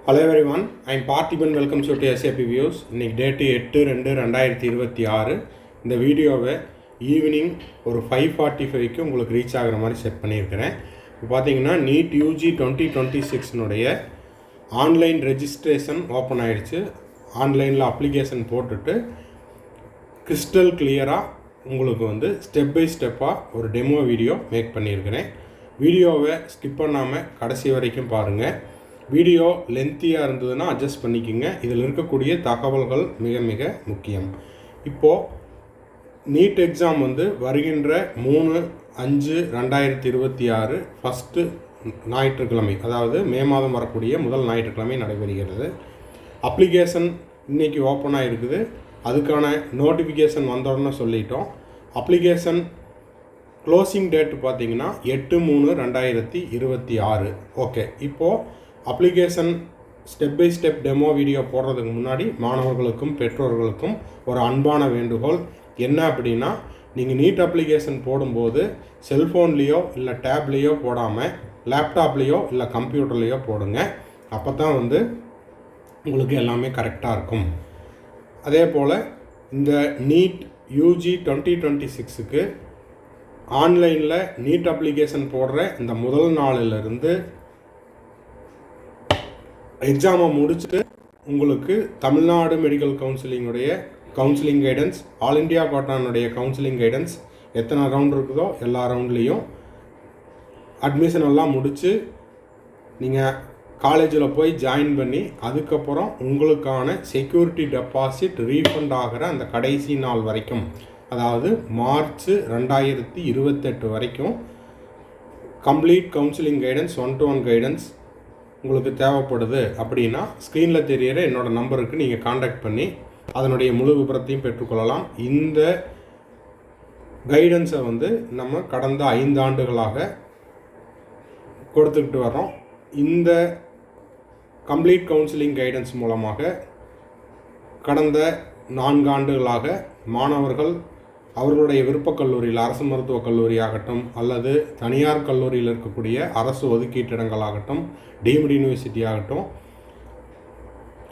Hello everyone, I am Parthiban. Welcome to SAP Views. இன்னைக்கு date 8/2/2026. இந்த வீடியோவை evening ஒரு 5:45க்கு உங்களுக்கு ரீச் ஆகிற மாதிரி செட் பண்ணியிருக்கிறேன். இப்போ பார்த்தீங்கன்னா நீட் யூஜி 2026னுடைய ஆன்லைன் ரெஜிஸ்ட்ரேஷன் ஓப்பன் ஆகிடுச்சு. ஆன்லைனில் அப்ளிகேஷன் போட்டுட்டு கிறிஸ்டல் கிளியராக உங்களுக்கு ஸ்டெப் பை ஸ்டெப்பாக ஒரு டெமோ வீடியோ மேக் பண்ணியிருக்கிறேன். வீடியோவை ஸ்கிப் பண்ணாமல் கடைசி வரைக்கும் பாருங்கள். வீடியோ லென்த்தியாக இருந்ததுன்னா அட்ஜஸ்ட் பண்ணிக்கோங்க. இதில் இருக்கக்கூடிய தகவல்கள் மிக மிக முக்கியம். இப்போது நீட் எக்ஸாம் வருகின்ற 3/5/2026 ஃபஸ்ட்டு ஞாயிற்றுக்கிழமை, அதாவது மே மாதம் வரக்கூடிய முதல் ஞாயிற்றுக்கிழமை நடைபெறுகிறது. அப்ளிகேஷன் இன்றைக்கி ஓப்பனாக இருக்குது. அதுக்கான நோட்டிஃபிகேஷன் வந்தோடனே சொல்லிட்டோம். அப்ளிகேஷன் க்ளோசிங் டேட்டு பார்த்திங்கன்னா 8/3/2026. ஓகே, இப்போது application step by step demo video போடுறதுக்கு முன்னாடி மாணவர்களுக்கும் பெற்றோர்களுக்கும் ஒரு அன்பான வேண்டுகோள் என்ன அப்படின்னா, நீங்கள் நீட் அப்ளிகேஷன் போடும்போது செல்ஃபோன்லேயோ இல்லை டேப்லேயோ போடாமல் லேப்டாப்லேயோ இல்லை கம்ப்யூட்டர்லேயோ போடுங்க. அப்போ தான் உங்களுக்கு எல்லாமே கரெக்டாக இருக்கும். அதே போல் இந்த நீட் யூஜி 2026க்கு ஆன்லைனில் நீட் அப்ளிகேஷன் போடுற இந்த முதல் நாளிலிருந்து எக்ஸாமை முடிச்சுட்டு உங்களுக்கு Tamil Nadu medical counselling guidance, all India கோட்டானுடைய கவுன்சிலிங் கைடன்ஸ் எத்தனை ரவுண்ட் இருக்குதோ எல்லா ரவுண்ட்லேயும் அட்மிஷன் எல்லாம் முடித்து நீங்கள் காலேஜில் போய் ஜாயின் பண்ணி அதுக்கப்புறம் உங்களுக்கான செக்யூரிட்டி டெபாசிட் ரீஃபண்ட் ஆகிற அந்த கடைசி நாள் வரைக்கும், அதாவது மார்ச் 2028 வரைக்கும் complete counselling guidance 1-to-1 guidance உங்களுக்கு தேவைப்படுது அப்படின்னா ஸ்க்ரீனில் தெரிகிற என்னோடய நம்பருக்கு நீங்கள் காண்டாக்ட் பண்ணி அதனுடைய முழு விபரத்தையும் பெற்றுக்கொள்ளலாம். இந்த கைடன்ஸை நம்ம கடந்த 5 ஆண்டுகளாக கொடுத்துக்கிட்டு வரோம். இந்த கம்ப்ளீட் கவுன்சிலிங் கைடன்ஸ் மூலமாக கடந்த 4 ஆண்டுகளாக மாணவர்கள் அவர்களுடைய விருப்பக் கல்லூரியில், அரசு மருத்துவக் கல்லூரி ஆகட்டும் அல்லது தனியார் கல்லூரியில் இருக்கக்கூடிய அரசு ஒதுக்கீட்டிடங்களாகட்டும், டீம்டு யூனிவர்சிட்டி ஆகட்டும்,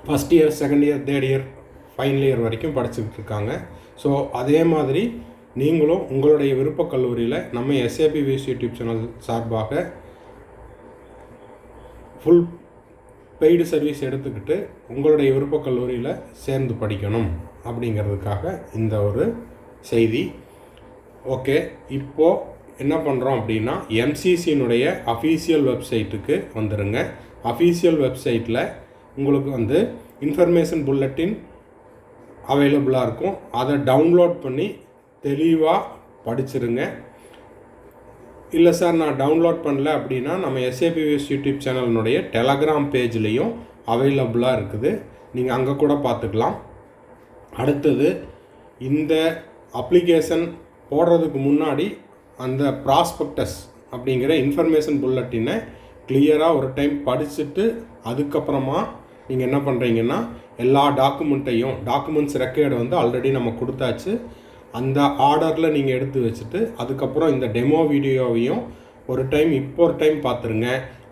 first year, second year, third year, final year வரைக்கும் படிச்சுக்கிட்டு இருக்காங்க. ஸோ அதே மாதிரி நீங்களும் உங்களுடைய விருப்பக் கல்லூரியில் நம்ம SAP Views யூடியூப் சேனல் சார்பாக ஃபுல் பெய்டு சர்வீஸ் எடுத்துக்கிட்டு உங்களுடைய விருப்பக் கல்லூரியில் சேர்ந்து படிக்கணும் அப்படிங்கிறதுக்காக இந்த ஒரு செய்தி. ஓகே, இப்போது என்ன பண்ணுறோம் அப்படின்னா, MCCனுடைய அஃபீஷியல் வெப்சைட்டுக்கு வந்துடுங்க. அஃபீஷியல் வெப்சைட்டில் உங்களுக்கு இன்ஃபர்மேஷன் புல்லட்டின் அவைலபிளாக இருக்கும். அதை டவுன்லோட் பண்ணி தெளிவாக படிச்சிருங்க. இல்லை சார் நான் டவுன்லோட் பண்ணல அப்படின்னா நம்ம SAP Views யூடியூப் சேனலினுடைய டெலகிராம் பேஜ்லேயும் அவைலபிளாக இருக்குது. நீங்கள் அங்கே கூட பார்த்துக்கலாம். அடுத்தது, இந்த அப்ளிகேஷன் போடுறதுக்கு முன்னாடி அந்த ப்ராஸ்பெக்டஸ் அப்படிங்கிற இன்ஃபர்மேஷன் புல்லட்டினை கிளியராக ஒரு டைம் படிச்சுட்டு அதுக்கப்புறமா நீங்கள் என்ன பண்ணுறீங்கன்னா, எல்லா டாக்குமெண்ட்ஸ் ரெக்கார்டு ஆல்ரெடி நம்ம கொடுத்தாச்சு. அந்த ஆர்டரில் நீங்கள் எடுத்து வச்சுட்டு அதுக்கப்புறம் இந்த டெமோ வீடியோவையும் ஒரு டைம் பார்த்துருங்க.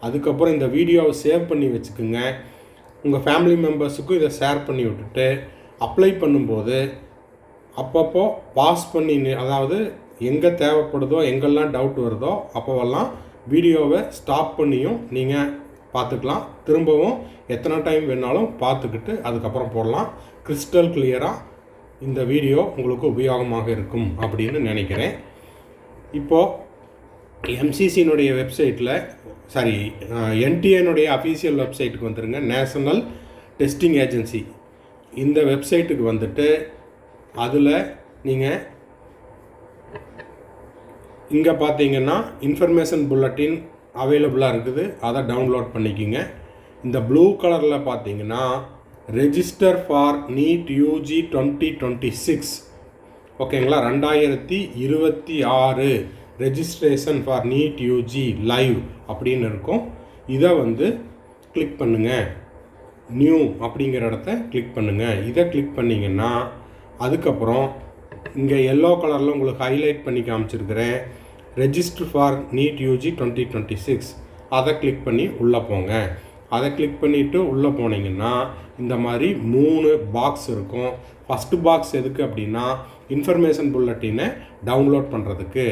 அதுக்கப்புறம் இந்த வீடியோவை சேவ் பண்ணி வச்சுக்குங்க. உங்கள் ஃபேமிலி மெம்பர்ஸுக்கும் இதை ஷேர் பண்ணி விட்டுட்டு அப்ளை பண்ணும்போது அப்பப்போ பாஸ் பண்ணி, அதாவது எங்கே தேவைப்படுதோ, எங்கெல்லாம் டவுட் வருதோ அப்போவெல்லாம் வீடியோவை ஸ்டாப் பண்ணியும் நீங்கள் பார்த்துக்கலாம். திரும்பவும் எத்தனை டைம் வேணாலும் பார்த்துக்கிட்டு அதுக்கப்புறம் போடலாம். கிறிஸ்டல் கிளியராக இந்த வீடியோ உங்களுக்கு உபயோகமாக இருக்கும் அப்படின்னு நினைக்கிறேன். இப்போது MCCனுடைய வெப்சைட்டில், NTA அஃபீஷியல் வெப்சைட்டுக்கு வந்துடுங்க. நேஷனல் டெஸ்டிங் ஏஜென்சி இந்த வெப்சைட்டுக்கு அதில் நீங்கள் இங்கே பார்த்தீங்கன்னா இன்ஃபர்மேஷன் புல்லட்டின் அவைலபிளாக இருக்குது. அதை டவுன்லோட் பண்ணிக்கிங்க. இந்த ப்ளூ கலரில் பார்த்தீங்கன்னா ரெஜிஸ்டர் ஃபார் நீட் யூஜி 2026, ஓகேங்களா, 2026 registration for NEET UG live அப்படின்னு இருக்கும். இதை கிளிக் பண்ணுங்கள். நியூ அப்படிங்கிற இடத்த கிளிக் பண்ணுங்கள். இதை கிளிக் பண்ணிங்கன்னா அதுக்கப்புறம் இங்கே எல்லோ கலரில் உங்களுக்கு ஹைலைட் பண்ணி காமிச்சிருக்கிறேன் ரெஜிஸ்டர் ஃபார் நீட் யூஜி 2026, அதை கிளிக் பண்ணி உள்ளே போங்க. அதை கிளிக் பண்ணிவிட்டு உள்ளே போனீங்கன்னா இந்த மாதிரி 3 பாக்ஸ் இருக்கும். ஃபஸ்ட்டு பாக்ஸ் எதுக்கு அப்படின்னா இன்ஃபர்மேஷன் புல்லட்டினை டவுன்லோட் பண்ணுறதுக்கு.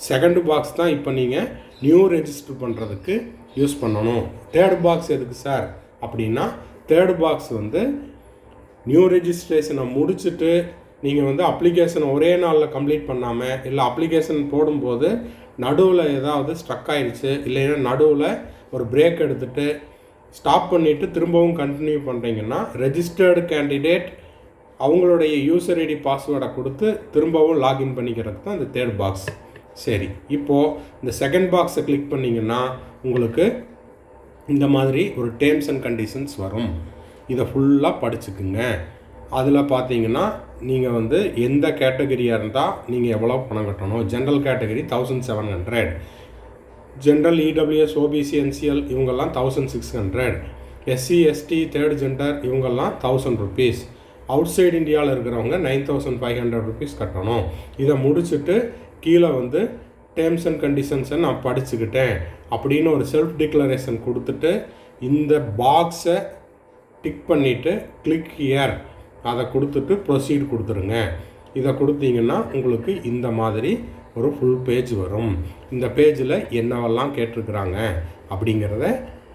செகண்டு பாக்ஸ் தான் இப்போ நீங்கள் நியூ ரெஜிஸ்டர் பண்ணுறதுக்கு யூஸ் பண்ணணும். தேர்டு பாக்ஸ் எதுக்கு சார் அப்படின்னா தேர்டு பாக்ஸ் வந்து நியூ ரெஜிஸ்ட்ரேஷனை முடிச்சுட்டு நீங்கள் வந்து அப்ளிகேஷனை ஒரே நாளில் கம்ப்ளீட் பண்ணாமல், இல்லை அப்ளிகேஷன் போடும்போது நடுவில் ஏதாவது ஸ்ட்ரக் ஆகிடுச்சு, இல்லைன்னா நடுவில் ஒரு பிரேக் எடுத்துகிட்டு ஸ்டாப் பண்ணிவிட்டு திரும்பவும் கண்டினியூ பண்ணுறீங்கன்னா ரெஜிஸ்டர்டு கேண்டிடேட் அவங்களுடைய யூசர் ஐடி பாஸ்வேர்டை கொடுத்து திரும்பவும் லாகின் பண்ணிக்கிறது தான் இந்த தேர்ட் பாக்ஸ். சரி, இப்போது இந்த செகண்ட் பாக்ஸை கிளிக் பண்ணிங்கன்னா உங்களுக்கு இந்த மாதிரி ஒரு டேர்ம்ஸ் அண்ட் கண்டிஷன்ஸ் வரும். இதை ஃபுல்லாக படிச்சுக்குங்க. அதில் பார்த்தீங்கன்னா நீங்கள் வந்து எந்த கேட்டகரியாக இருந்தால் நீங்கள் எவ்வளோ பணம் கட்டணும். General category 1700, general EWS OBC NCL இவங்கெல்லாம் 1600, எஸ்சி எஸ்டி தேர்ட் ஜெண்டர் இவங்கெல்லாம் 1000 rupees, அவுட் சைடு இந்தியாவில் இருக்கிறவங்க 9500 rupees கட்டணும். இதை முடிச்சுட்டு கீழே வந்து டேர்ம்ஸ் அண்ட் கண்டிஷன்ஸை நான் படிச்சுக்கிட்டேன் அப்படின்னு ஒரு செல்ஃப் டிக்ளரேஷன் கொடுத்துட்டு இந்த பாக்ஸை டிக் பண்ணிவிட்டு கிளிக் ஹியர் அதை கொடுத்துட்டு ப்ரொசீட் கொடுத்துருங்க. இதை கொடுத்தீங்கன்னா உங்களுக்கு இந்த மாதிரி ஒரு ஃபுல் பேஜ் வரும். இந்த பேஜில் என்னவெல்லாம் கேட்டிருக்கிறாங்க அப்படிங்கிறத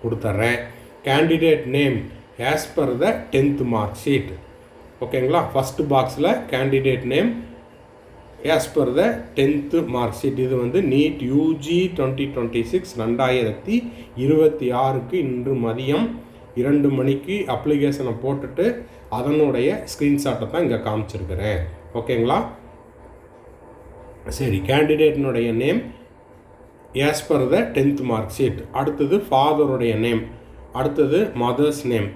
கொடுத்துட்றேன். Candidate name as per the 10th mark sheet. ஓகேங்களா? ஃபஸ்ட்டு பாக்ஸில் candidate name as per the 10th mark sheet. இது வந்து நீட் யூஜி 2026 2026க்கு இன்று மதியம் 2 மணிக்கு அப்ளிகேஷனை போட்டுட்டு அதனுடைய ஸ்க்ரீன்ஷாட்டை தான் இங்கே காமிச்சிருக்கிறேன். ஓகேங்களா? சரி, கேண்டிடேட்னுடைய name as per the 10th mark sheet. அடுத்தது ஃபாதருடைய நேம், அடுத்தது மதர்ஸ் நேம்,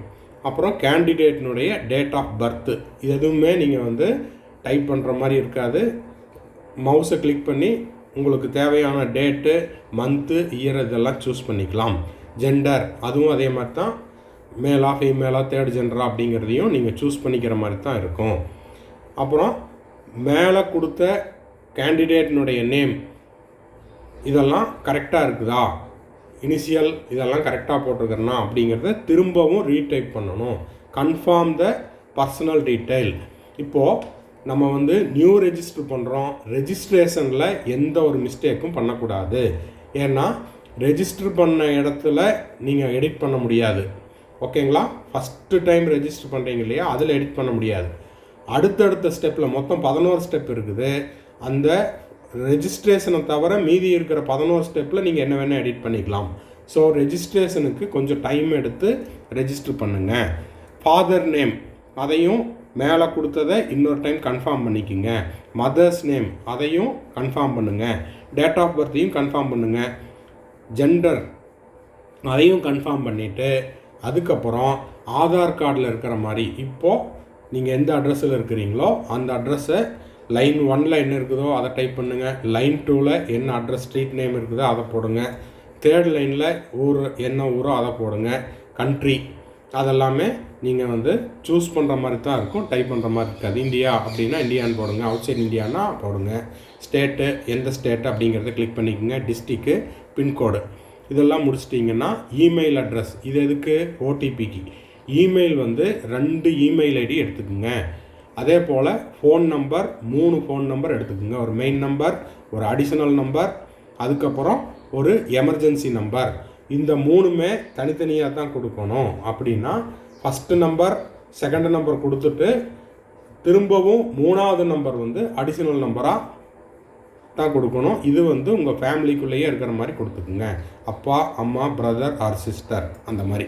அப்புறம் கேண்டிடேட்னுடைய டேட் ஆஃப் பர்த்து. எதுவுமே நீங்கள் வந்து டைப் பண்ணுற மாதிரி இருக்காது. மவுஸை கிளிக் பண்ணி உங்களுக்கு தேவையான டேட்டு, மந்த்து, இயர் இதெல்லாம் சூஸ் பண்ணிக்கலாம். ஜெண்டர் அதுவும் அதே மாதிரி தான், மேலா ஃபீமேலா தேர்ட் ஜெண்டரா அப்படிங்கிறதையும் நீங்கள் சூஸ் பண்ணிக்கிற மாதிரி தான் இருக்கும். அப்புறம் மேலே கொடுத்த கேண்டிடேட்னுடைய நேம் இதெல்லாம் கரெக்டாக இருக்குதா, இனிஷியல் இதெல்லாம் கரெக்டாக போட்டிருக்கிறேன்னா அப்படிங்கிறத திரும்பவும் ரீடைப் பண்ணணும். கன்ஃபார்ம் த பர்சனல் டீட்டெயில். இப்போது நம்ம வந்து நியூ ரெஜிஸ்டர் பண்ணுறோம். ரெஜிஸ்ட்ரேஷனில் எந்த ஒரு மிஸ்டேக்கும் பண்ணக்கூடாது. ஏன்னா ரெஜிஸ்டர் பண்ண இடத்துல நீங்கள் எடிட் பண்ண முடியாது. ஓகேங்களா? ஃபஸ்ட்டு டைம் ரெஜிஸ்டர் பண்ணுறீங்க இல்லையா, அதில் எடிட் பண்ண முடியாது. அடுத்தடுத்த ஸ்டெப்பில் மொத்தம் 11 ஸ்டெப் இருக்குது. அந்த ரெஜிஸ்ட்ரேஷனை தவிர மீதி இருக்கிற 11 ஸ்டெப்பில் நீங்கள் என்ன வேணால் எடிட் பண்ணிக்கலாம். ஸோ ரெஜிஸ்ட்ரேஷனுக்கு கொஞ்சம் டைம் எடுத்து ரெஜிஸ்டர் பண்ணுங்கள். ஃபாதர் நேம் அதையும் மேலே கொடுத்ததை இன்னொரு டைம் கன்ஃபார்ம் பண்ணிக்கோங்க. மதர்ஸ் நேம் அதையும் கன்ஃபார்ம் பண்ணுங்கள். டேட் ஆஃப் பர்த்தையும் கன்ஃபார்ம் பண்ணுங்கள். ஜெண்டர் அதையும் கன்ஃபார்ம் பண்ணிவிட்டு அதுக்கப்புறம் ஆதார் கார்டில் இருக்கிற மாதிரி இப்போது நீங்கள் எந்த அட்ரஸில் இருக்கிறீங்களோ அந்த அட்ரஸை லைன் 1ல் என்ன இருக்குதோ அதை டைப் பண்ணுங்கள். லைன் 2ல் என்ன அட்ரஸ் ஸ்ட்ரீட் நேம் இருக்குதோ அதை போடுங்க. தேர்ட் லைனில் ஊர் என்ன ஊரோ அதை போடுங்க. கண்ட்ரி அதெல்லாமே நீங்கள் வந்து சூஸ் பண்ணுற மாதிரி தான் இருக்கும், டைப் பண்ணுற மாதிரி இருக்காது. இந்தியா அப்படின்னா இந்தியான்னு போடுங்க. அவுட் சைட் இந்தியானா போடுங்க. ஸ்டேட்டு எந்த ஸ்டேட்டு அப்படிங்கிறத கிளிக் பண்ணிக்கோங்க. டிஸ்ட்ரிக்கு, பின்கோடு இதெல்லாம் முடிச்சிட்டிங்கன்னா இமெயில் அட்ரஸ் இது எதுக்கு, ஓடிபிக்கு. இமெயில் வந்து 2 இமெயில் ஐடி எடுத்துக்கோங்க. அதே போல் ஃபோன் நம்பர் 3 ஃபோன் நம்பர் எடுத்துக்கோங்க. ஒரு மெயின் நம்பர், ஒரு அடிஷனல் நம்பர், அதுக்கப்புறம் ஒரு எமர்ஜென்சி நம்பர். இந்த 3மே தனித்தனியாக தான் கொடுக்கணும். அப்படின்னா ஃபஸ்ட்டு நம்பர் செகண்ட் நம்பர் கொடுத்துட்டு திரும்பவும் 3வது நம்பர் வந்து அடிஷனல் நம்பராக தான் கொடுக்கணும். இது வந்து உங்கள் ஃபேமிலிக்குள்ளேயே இருக்கிற மாதிரி கொடுத்துக்குங்க. அப்பா, அம்மா, பிரதர் ஆர் சிஸ்டர் அந்த மாதிரி.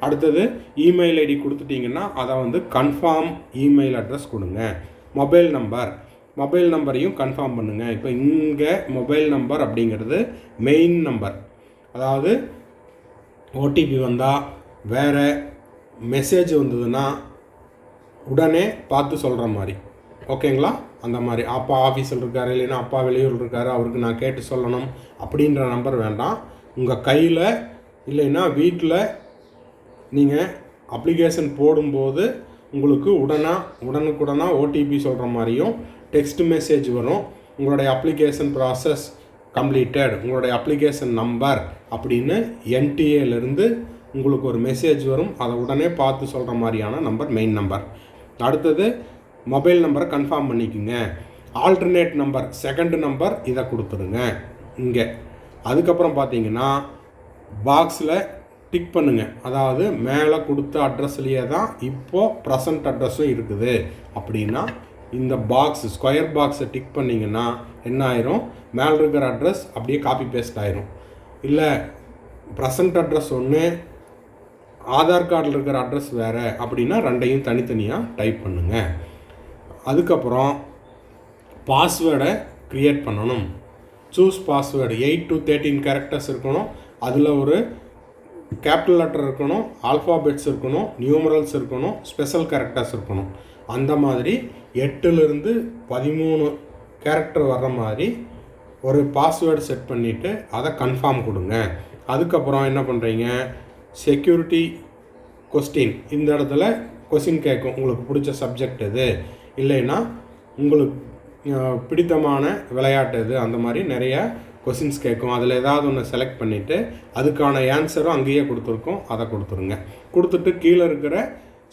அடுத்தது இமெயில் ஐடி கொடுத்துட்டிங்கன்னா அதை வந்து கன்ஃபார்ம் இமெயில் அட்ரஸ் கொடுங்க. மொபைல் நம்பரையும் கன்ஃபார்ம் பண்ணுங்கள். இப்போ இங்கே மொபைல் நம்பர் அப்படிங்கிறது மெயின் நம்பர். அதாவது ஓடிபி வந்தால் வேறு மெசேஜ் வந்ததுன்னா உடனே பார்த்து சொல்கிற மாதிரி. ஓகேங்களா? அந்த மாதிரி அப்பா ஆஃபீஸில் இருக்கார், இல்லைன்னா அப்பா வெளியூர் இருக்கார், அவருக்கு நான் கேட்டு சொல்லணும் அப்படின்ற நம்பர் வேண்டாம். உங்கள் கையில் இல்லைன்னா வீட்டில் நீங்கள் அப்ளிகேஷன் போடும்போது உங்களுக்கு உடனுக்குடனாக ஓடிபி சொல்கிற மாதிரியும் டெக்ஸ்ட் மெசேஜ் வரும். உங்களுடைய அப்ளிகேஷன் ப்ராசஸ் கம்ப்ளீட்டட், உங்களுடைய அப்ளிகேஷன் நம்பர் அப்படின்னு என்டிஏலேருந்து உங்களுக்கு ஒரு மெசேஜ் வரும். அதை உடனே பார்த்து சொல்கிற மாதிரியான நம்பர் மெயின் நம்பர். அடுத்தது மொபைல் நம்பரை கன்ஃபார்ம் பண்ணிக்கோங்க. ஆல்டர்னேட் நம்பர் செகண்ட் நம்பர் இதை கொடுத்துருங்க இங்கே. அதுக்கப்புறம் பார்த்தீங்கன்னா பாக்ஸில் டிக் பண்ணுங்கள். அதாவது மேலே கொடுத்த அட்ரஸ்லேயே தான் இப்போது ப்ரெசன்ட் அட்ரஸும் இருக்குது அப்படின்னா இந்த பாக்ஸ் ஸ்கொயர் பாக்ஸை டிக் பண்ணிங்கன்னா என்ன ஆயிரும், மேலே இருக்கிற அட்ரஸ் அப்படியே காப்பி பேஸ்ட் ஆயிரும். இல்லை ப்ரெசன்ட் அட்ரஸ் ஒன்று, ஆதார் கார்டில் இருக்கிற அட்ரஸ் வேறு அப்படின்னா ரெண்டையும் தனித்தனியாக டைப் பண்ணுங்கள். அதுக்கப்புறம் பாஸ்வேர்டை க்ரியேட் பண்ணணும். சூஸ் பாஸ்வேர்டு 8 to 13 கேரக்டர்ஸ் இருக்கணும். அதில் ஒரு கேபிட்டல் லெட்டர் இருக்கணும், ஆல்ஃபாபெட்ஸ் இருக்கணும், நியூமரல்ஸ் இருக்கணும், ஸ்பெஷல் கேரக்டர்ஸ் இருக்கணும். அந்த மாதிரி 8லிருந்து 13 கேரக்டர் வர்ற மாதிரி ஒரு பாஸ்வேர்டு செட் பண்ணிவிட்டு அதை கன்ஃபார்ம் கொடுங்க. அதுக்கப்புறம் என்ன பண்ணுறீங்க, செக்யூரிட்டி கொஸ்டின், இந்த இடத்துல கொஸ்டின் கேட்கும். உங்களுக்கு பிடிச்ச சப்ஜெக்ட் எது, இல்லைன்னா உங்களுக்கு பிடித்தமான விளையாட்டு எது, அந்த மாதிரி நிறைய கொஸ்டின்ஸ் கேட்கும். அதில் ஏதாவது ஒன்று செலக்ட் பண்ணிவிட்டு அதுக்கான ஆன்சரும் அங்கேயே கொடுத்துருக்கோம், அதை கொடுத்துருங்க. கொடுத்துட்டு கீழே இருக்கிற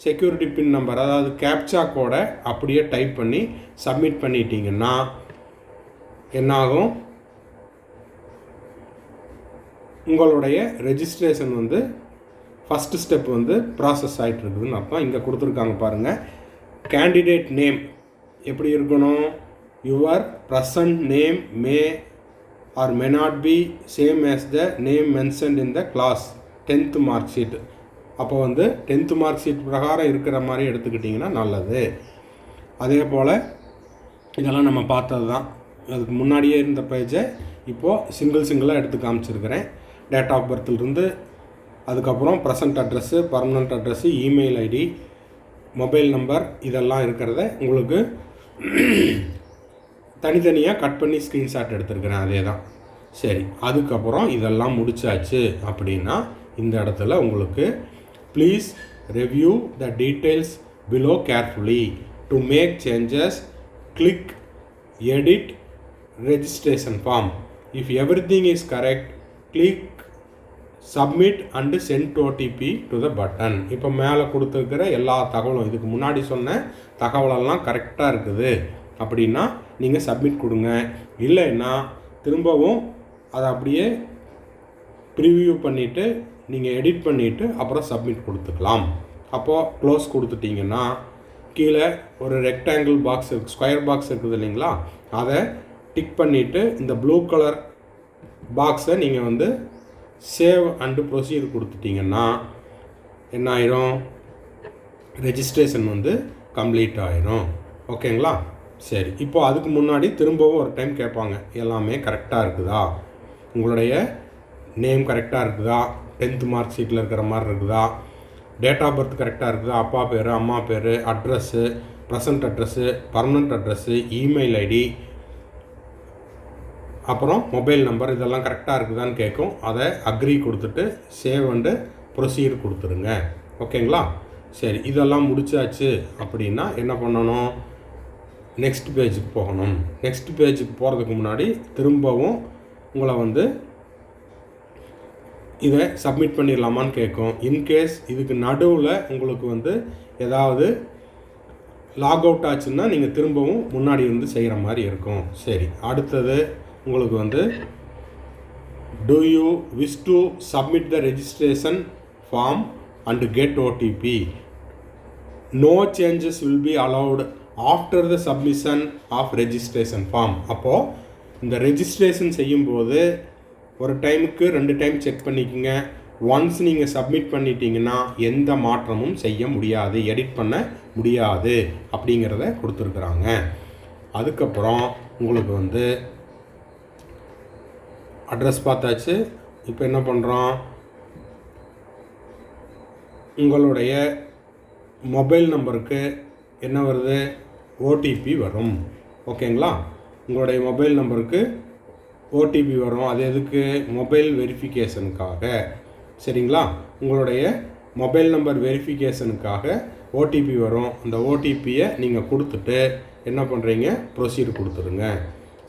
செக்யூரிட்டி பின் நம்பர், அதாவது கேப்சா கோடை அப்படியே டைப் பண்ணி சப்மிட் பண்ணிட்டீங்கன்னா என்னாகும், உங்களுடைய ரெஜிஸ்ட்ரேஷன் வந்து ஃபஸ்ட்டு ஸ்டெப் வந்து ப்ராசஸ் ஆகிட்டு இருக்குதுன்னு அர்த்தம். இங்கே கொடுத்துருக்காங்க பாருங்கள். கேண்டிடேட் நேம் எப்படி இருக்கணும், your present name may or may not be same as the name mentioned in the class 10th mark sheet. அப்போ வந்து 10th மார்க் ஷீட் பிரகாரம் இருக்கிற மாதிரி எடுத்துக்கிட்டிங்கன்னா நல்லது. அதே போல் இதெல்லாம் நம்ம பார்த்தது தான். அதுக்கு முன்னாடியே இருந்த பேஜை இப்போது சிங்கிளாக எடுத்து காமிச்சிருக்கிறேன். டேட் ஆஃப் பர்த்லேருந்து அதுக்கப்புறம் present address, permanent address, email ID, mobile number இதெல்லாம் இருக்கிறத உங்களுக்கு தனித்தனியாக கட் பண்ணி ஸ்க்ரீன்ஷாட் எடுத்துருக்கிறேன். அதே தான். சரி, அதுக்கப்புறம் இதெல்லாம் முடிச்சாச்சு அப்படின்னா இந்த இடத்துல உங்களுக்கு please review the details below carefully to make changes, click edit registration form. If everything is correct click submit and send OTP to the button. இப்போ மேலே கொடுத்துருக்கிற எல்லா தகவலும், இதுக்கு முன்னாடி சொன்ன தகவலெல்லாம் கரெக்டாக இருக்குது அப்படின்னா நீங்கள் சப்மிட் கொடுங்க. இல்லைன்னா திரும்பவும் அதை அப்படியே ப்ரிவியூ பண்ணிவிட்டு நீங்கள் எடிட் பண்ணிவிட்டு அப்புறம் சப்மிட் கொடுத்துக்கலாம். அப்போது க்ளோஸ் கொடுத்துட்டிங்கன்னா கீழே ஒரு ரெக்டாங்கிள் பாக்ஸ் இருக்குது, ஸ்கொயர் பாக்ஸ் இருக்குது இல்லைங்களா, அதை டிக் பண்ணிவிட்டு இந்த ப்ளூ கலர் பாக்ஸை நீங்கள் வந்து சேவ் அண்டு ப்ரொசீட் கொடுத்துட்டிங்கன்னா என்ன ஆயிரும், ரெஜிஸ்ட்ரேஷன் வந்து கம்ப்ளீட் ஆயிரும். ஓகேங்களா? சரி, இப்போ அதுக்கு முன்னாடி திரும்பவும் ஒரு டைம் கேட்பாங்க, எல்லாமே கரெக்டாக இருக்குதா, உங்களுடைய நேம் கரெக்டாக இருக்குதா, 10th மார்க் ஷீட்டில் இருக்கிற மாதிரி இருக்குதா, டேட் ஆஃப் பர்த் கரெக்டாக இருக்குதா, அப்பா பேர், அம்மா பேர், address, present address, permanent address, email ID, அப்புறம் மொபைல் நம்பர், இதெல்லாம் கரெக்டாக இருக்குதான்னு கேட்கும். அதை அக்ரி கொடுத்துட்டு சேவ் அண்டு ப்ரொசீட் கொடுத்துருங்க. ஓகேங்களா? சரி, இதெல்லாம் முடிச்சாச்சு அப்படின்னா என்ன பண்ணணும், நெக்ஸ்ட் பேஜுக்கு போகணும். நெக்ஸ்ட் பேஜுக்கு போகிறதுக்கு முன்னாடி திரும்பவும் உங்களை வந்து இதை சப்மிட் பண்ணிடலாமான்னு கேட்கும். இன்கேஸ் இதுக்கு நடுவில் உங்களுக்கு வந்து ஏதாவது லாக் அவுட் ஆச்சுன்னா நீங்கள் திரும்பவும் முன்னாடி இருந்து செய்கிற மாதிரி இருக்கும். சரி, அடுத்தது உங்களுக்கு வந்து do you wish to submit the registration form and get OTP? No changes will be allowed after the submission of registration form. அப்போது இந்த ரெஜிஸ்ட்ரேஷன் செய்யும்போது ஒரு டைமுக்கு 2 டைம் செக் பண்ணிக்கோங்க. ஒன்ஸ் நீங்கள் சப்மிட் பண்ணிட்டீங்கன்னா எந்த மாற்றமும் செய்ய முடியாது, எடிட் பண்ண முடியாது அப்படிங்கிறத கொடுத்துருக்குறாங்க. அதுக்கப்புறம் உங்களுக்கு வந்து அட்ரஸ் பார்த்தாச்சு. இப்போ என்ன பண்ணுறோம், உங்களுடைய மொபைல் நம்பருக்கு என்ன வருது, ஓடிபி வரும். ஓகேங்களா? உங்களுடைய மொபைல் நம்பருக்கு ஓடிபி வரும். அது எதுக்கு, மொபைல் வெரிஃபிகேஷனுக்காக. சரிங்களா? உங்களுடைய மொபைல் நம்பர் வெரிஃபிகேஷனுக்காக ஓடிபி வரும். அந்த ஓடிபியை நீங்கள் கொடுத்துட்டு என்ன பண்ணுறீங்க, ப்ரொசீட் கொடுத்துருங்க.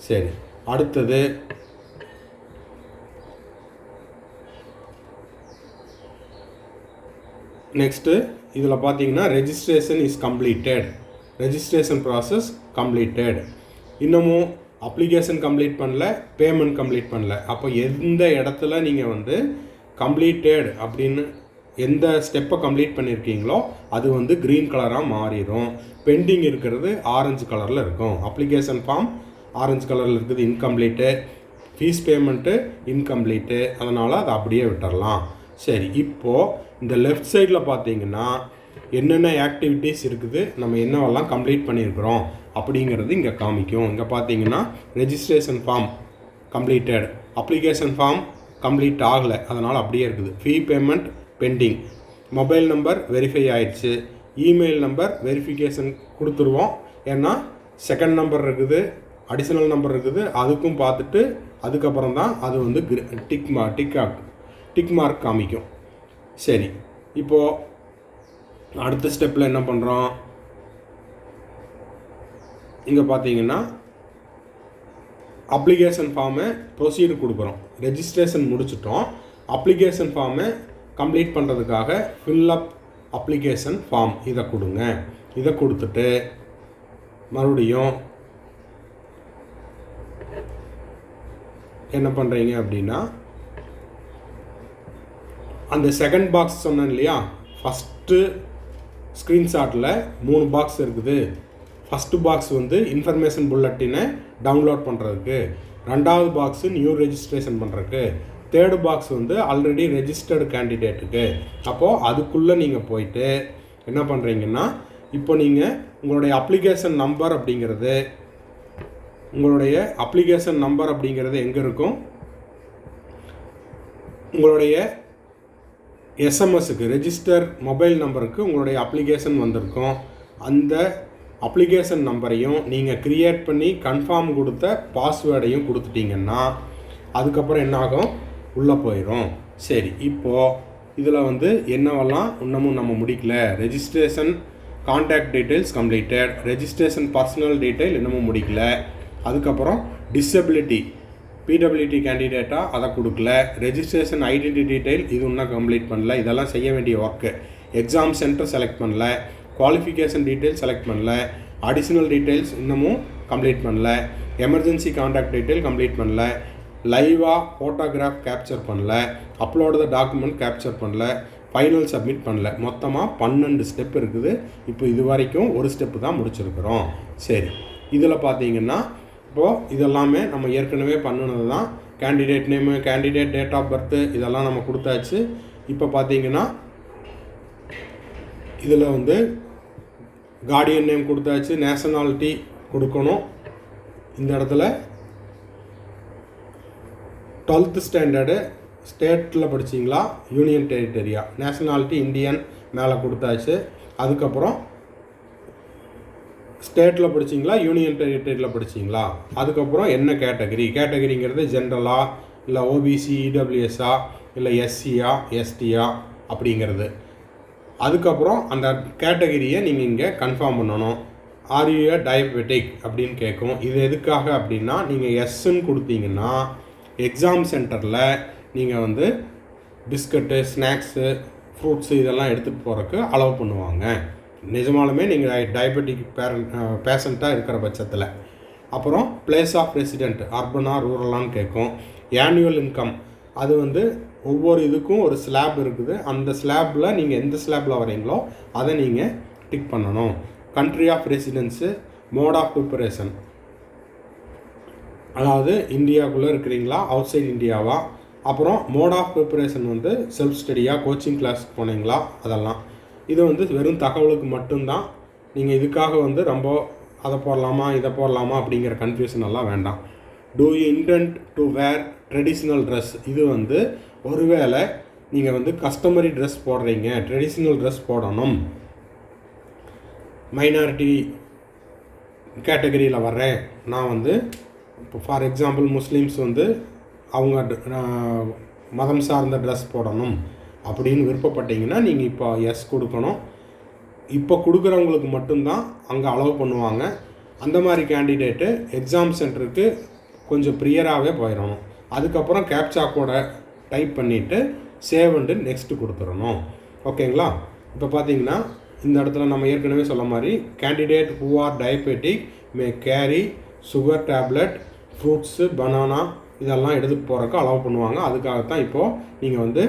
சரி, அடுத்தது நெக்ஸ்ட்டு இதில் பார்த்தீங்கன்னா registration is completed, registration process completed. இன்னமும் அப்ளிகேஷன் கம்ப்ளீட் பண்ணல, பேமெண்ட் கம்ப்ளீட் பண்ணல. அப்போ எந்த இடத்துல நீங்கள் வந்து கம்ப்ளீட்டட் அப்படின்னு எந்த ஸ்டெப்பை கம்ப்ளீட் பண்ணியிருக்கீங்களோ அது வந்து க்ரீன் கலராக மாறிடும். பெண்டிங் இருக்கிறது ஆரஞ்சு கலரில் இருக்கும். அப்ளிகேஷன் ஃபார்ம் ஆரஞ்சு கலரில் இருக்குது இன்கம்ப்ளீட்டு, ஃபீஸ் பேமெண்ட்டு இன்கம்ப்ளீட்டு, அதனால் அதை அப்படியே விட்டுடலாம். சரி, இப்போது இந்த லெஃப்ட் சைடில் பார்த்தீங்கன்னா என்னென்ன ஆக்டிவிட்டீஸ் இருக்குது, நம்ம என்னவெல்லாம் கம்ப்ளீட் பண்ணியிருக்கிறோம் அப்படிங்கிறது இங்கே காமிக்கும். இங்கே பார்த்தீங்கன்னா registration form completed, application form complete ஆகலை, அதனால் அப்படியே இருக்குது. Fee payment pending, mobile number verify ஆயிடுச்சு, இமெயில் நம்பர் வெரிஃபிகேஷன் கொடுத்துருவோம். ஏன்னா செகண்ட் நம்பர் இருக்குது, அடிஷ்னல் நம்பர் இருக்குது, அதுக்கும் பார்த்துட்டு அதுக்கப்புறம் தான் அது வந்து டிக் மார்க் காமிக்கும். சரி, இப்போது அடுத்த ஸ்டெப்பில் என்ன பண்ணுறோம், இங்கே பார்த்தீங்கன்னா அப்ளிகேஷன் ஃபார்மை ப்ரொசீடு கொடுக்குறோம். ரெஜிஸ்ட்ரேஷன் முடிச்சிட்டோம், அப்ளிகேஷன் ஃபார்மை கம்ப்ளீட் பண்ணுறதுக்காக ஃபில்லப் அப்ளிகேஷன் ஃபார்ம் இதை கொடுங்க. இதை கொடுத்துட்டு மறுபடியும் என்ன பண்ணுறீங்க அப்படின்னா அந்த செகண்ட் பாக்ஸ் சொன்னேன் இல்லையா, ஃபஸ்ட்டு ஸ்க்ரீன்ஷாட்டில் 3 பாக்ஸ் இருக்குது. ஃபஸ்ட்டு பாக்ஸ் வந்து இன்ஃபர்மேஷன் புல்லட்டினை டவுன்லோட் பண்ணுறதுக்கு, ரெண்டாவது பாக்ஸு நியூ ரெஜிஸ்ட்ரேஷன் பண்ணுறதுக்கு, தேர்டு பாக்ஸ் வந்து ஆல்ரெடி ரெஜிஸ்டர்டு கேண்டிடேட்டுக்கு. அப்போது அதுக்குள்ளே நீங்கள் போயிட்டு என்ன பண்ணுறீங்கன்னா, இப்போ நீங்கள் உங்களுடைய அப்ளிகேஷன் நம்பர் அப்படிங்கிறது எங்கே இருக்கும், உங்களுடைய எஸ்எம்எஸ்க்கு ரெஜிஸ்டர் மொபைல் நம்பருக்கு உங்களுடைய அப்ளிகேஷன் வந்திருக்கும். அந்த அப்ளிகேஷன் நம்பரையும் நீங்கள் க்ரியேட் பண்ணி கன்ஃபார்ம் கொடுத்த பாஸ்வேர்டையும் கொடுத்துட்டிங்கன்னா அதுக்கப்புறம் என்னாகும், உள்ளே போயிடும். சரி, இப்போது இதில் வந்து என்னவெல்லாம் இன்னமும் நம்ம முடிக்கல, registration contact details completed, registration personal detail இன்னமும் முடிக்கல, அதுக்கப்புறம் டிசபிலிட்டி பிடபிள்யூடி கேண்டிடேட்டாக அதை கொடுக்கல, ரெஜிஸ்ட்ரேஷன் ஐடென்டி டீட்டெயில் இது இன்னும் கம்ப்ளீட் பண்ணல, இதெல்லாம் செய்ய வேண்டிய ஒர்க்கு. எக்ஸாம் சென்டர் செலக்ட் பண்ணல, குவாலிஃபிகேஷன் டீட்டெயில் செலக்ட் பண்ணல, அடிஷ்னல் டீட்டெயில்ஸ் இன்னமும் கம்ப்ளீட் பண்ணல, எமர்ஜென்சி கான்டாக்ட் டீட்டெயில் கம்ப்ளீட் பண்ணல, லைவாக ஃபோட்டோகிராஃப் கேப்சர் பண்ணல, அப்லோடு த டாக்குமெண்ட் கேப்சர் பண்ணல, ஃபைனல் சப்மிட் பண்ணல. மொத்தமாக 12 ஸ்டெப் இருக்குது. இப்போ இது வரைக்கும் ஒரு ஸ்டெப்பு தான் முடிச்சிருக்கிறோம். சரி, இதில் பார்த்தீங்கன்னா இப்போது இதெல்லாமே நம்ம ஏற்கனவே பண்ணினது தான். Candidate name, candidate date of birth இதெல்லாம் நம்ம கொடுத்தாச்சு. இப்போ பார்த்தீங்கன்னா இதில் வந்து கார்டியன் நேம் கொடுத்தாச்சு, நேஷனாலிட்டி கொடுக்கணும். இந்த இடத்துல 12th ஸ்டாண்டர்டு ஸ்டேட்டில் படிச்சிங்களா யூனியன் டெரிட்டரியா, நேஷனாலிட்டி இந்தியன் மேலே கொடுத்தாச்சு. அதுக்கப்புறம் ஸ்டேட்டில் படிச்சிங்களா யூனியன் டெரிட்டரியில் படிச்சிங்களா, அதுக்கப்புறம் என்ன கேட்டகரிங்கிறது ஜென்ரலா இல்லை ஓபிசி இடபிள்யூஎஸ்ஸா இல்லை எஸ்சியா எஸ்டியா அப்படிங்கிறது. அதுக்கப்புறம் அந்த கேட்டகரியை நீங்கள் இங்கே கன்ஃபார்ம் பண்ணணும். ஆர் யூ டயபெட்டிக் அப்படின்னு கேட்கும். இது எதுக்காக அப்படின்னா, நீங்கள் எஸ்ன்னு கொடுத்தீங்கன்னா எக்ஸாம் சென்டரில் நீங்கள் வந்து பிஸ்கட்டு, ஸ்நாக்ஸு, ஃப்ரூட்ஸு இதெல்லாம் எடுத்துகிட்டு போகிறதுக்கு அலோவ் பண்ணுவாங்க. நிஜமாலுமே நீங்கள் டயபெட்டிக் பேஷண்ட்டாக இருக்கிற பட்சத்தில். அப்புறம் பிளேஸ் ஆஃப் ரெசிடெண்ட் அர்பனா ரூரலான்னு கேட்கும். ஆனுவல் இன்கம் அது வந்து ஒவ்வொரு இதுக்கும் ஒரு ஸ்லாப் இருக்குது. அந்த ஸ்லாப்பில் நீங்கள் எந்த ஸ்லாப்பில் வரீங்களோ அதை நீங்கள் டிக் பண்ணணும். Country of residence, mode of preparation, அதாவது இந்தியாவுக்குள்ளே இருக்கிறீங்களா அவுட் சைட் இந்தியாவா. அப்புறம் மோட் ஆஃப் ப்ரிப்பரேஷன் வந்து செல்ஃப் ஸ்டடியாக கோச்சிங் கிளாஸ்க்கு போனீங்களா அதெல்லாம். இது வந்து வெறும் தகவலுக்கு மட்டும்தான். நீங்கள் இதுக்காக வந்து ரொம்ப அதை போடலாமா இதை போடலாமா அப்படிங்கிற கன்ஃபியூஷன் எல்லாம் வேண்டாம். Do you intend to wear traditional dress, இது வந்து ஒருவேளை நீங்கள் வந்து கஸ்டமரி ட்ரெஸ் போடுறீங்க, ட்ரெடிஷ்னல் ட்ரெஸ் போடணும், மைனாரிட்டி கேட்டகரியில் வர்றேன் நான் வந்து, இப்போ ஃபார் எக்ஸாம்பிள் முஸ்லீம்ஸ் வந்து அவங்க மதம் சார்ந்த ட்ரெஸ் போடணும் அப்படின்னு விருப்பப்பட்டீங்கன்னா நீங்கள் இப்போ எஸ் கொடுக்கணும். இப்போ கொடுக்குறவங்களுக்கு மட்டும்தான் அங்கே அலோவ் பண்ணுவாங்க. அந்த மாதிரி கேண்டிடேட்டு எக்ஸாம் சென்டருக்கு கொஞ்சம் ப்ரியராகவே போயிடணும். அதுக்கப்புறம் கேப்சா கோடை டைப் பண்ணிவிட்டு சேவ் அண்டு நெக்ஸ்ட்டு கொடுத்துடணும். ஓகேங்களா? இப்போ பார்த்தீங்கன்னா இந்த இடத்துல நம்ம ஏற்கனவே சொல்ல மாதிரி candidate who are diabetic May carry sugar tablet, fruits, banana இதெல்லாம் எடுத்துகிட்டு போகிறக்கு அலோவ் பண்ணுவாங்க. அதுக்காகத்தான் இப்போது நீங்கள் வந்து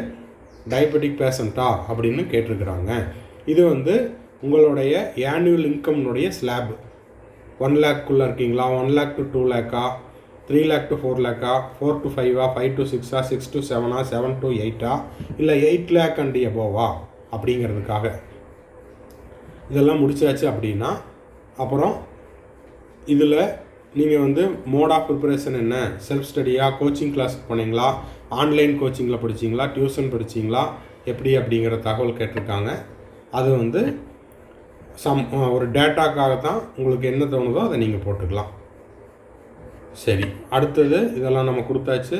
டயபெட்டிக் பேஷண்ட்டா அப்படின்னு கேட்டிருக்கிறாங்க. இது வந்து உங்களுடைய ஆனுவல் இன்கம்னுடைய ஸ்லாப். 1 lakhக்குள்ளே இருக்கீங்களா, 1 lakh to 2 lakh, 3 lakh to 4 lakh, 4 to 5, 5 to 6, 6 to 7, 7 to 8, இல்லை 8 lakh and above அப்படிங்கிறதுக்காக இதெல்லாம் முடிச்சாச்சு. அப்படின்னா அப்புறம் இதில் நீங்கள் வந்து மோட் ஆஃப் ப்ரிப்பரேஷன் என்ன, செல்ஃப் ஸ்டடியாக, கோச்சிங் கிளாஸுக்கு போனீங்களா, ஆன்லைன் கோச்சிங்கில் படிச்சிங்களா, டியூஷன் படிச்சிங்களா, எப்படி அப்படிங்கிற தகவல் கேட்டிருக்காங்க. அது வந்து ஒரு டேட்டாக்காக தான் உங்களுக்கு என்ன தோணுதோ அதை நீங்கள் போட்டுக்கலாம். சரி, அடுத்தது இதெல்லாம் நம்ம கொடுத்தாச்சு,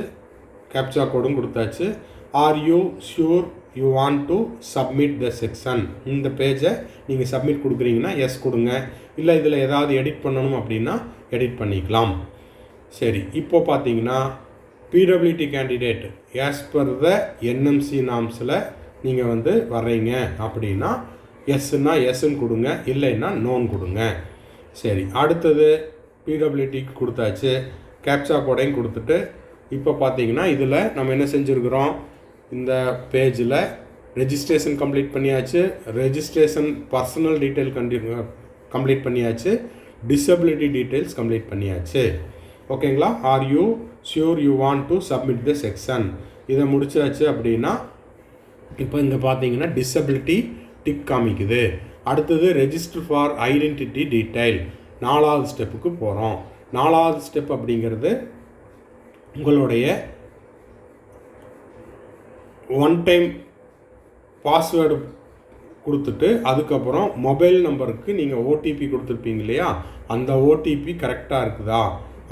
கேப்சா கோடும் கொடுத்தாச்சு. Are you sure you want to submit the section? இந்த பேஜை நீங்கள் சப்மிட் கொடுக்குறீங்கன்னா எஸ் கொடுங்க. இல்லை இதில் ஏதாவது எடிட் பண்ணணும் அப்படின்னா எடிட் பண்ணிக்கலாம். சரி, இப்போ பார்த்தீங்கன்னா PWD candidate as per the NMC நாம்ஸில் நீங்கள் வந்து வர்றீங்க அப்படின்னா எஸ்ன்னா எஸ்ன்னு கொடுங்க, இல்லைன்னா நோன் கொடுங்க. சரி, அடுத்தது பிடபிள்யூடிக்கு கொடுத்தாச்சு, கேப்சா கோடையும் கொடுத்துட்டு இப்போ பார்த்தீங்கன்னா இதில் நம்ம என்ன செஞ்சுருக்கிறோம், இந்த பேஜில் ரெஜிஸ்ட்ரேஷன் கம்ப்ளீட் பண்ணியாச்சு, ரெஜிஸ்ட்ரேஷன் பர்சனல் டீட்டெயில் கம்ப்ளீட் பண்ணியாச்சு, டிசபிலிட்டி டீட்டெயில்ஸ் கம்ப்ளீட் பண்ணியாச்சு. ஓகேங்களா? Are you sure you want to submit the section இதை முடிச்சாச்சு. அப்படின்னா இப்போ இங்கே பார்த்தீங்கன்னா டிசபிலிட்டி டிக் காமிக்குது. அடுத்தது ரெஜிஸ்டர் ஃபார் ஐடென்டிட்டி டீட்டெயில் 4வது ஸ்டெப்புக்கு போகிறோம். 4வது ஸ்டெப் அப்படிங்கிறது உங்களுடைய ஒன் டைம் பாஸ்வேர்டு கொடுத்துட்டு அதுக்கப்புறம் மொபைல் நம்பருக்கு நீங்கள் ஓடிபி கொடுத்துருப்பீங்க இல்லையா, அந்த ஓடிபி கரெக்டாக இருக்குதா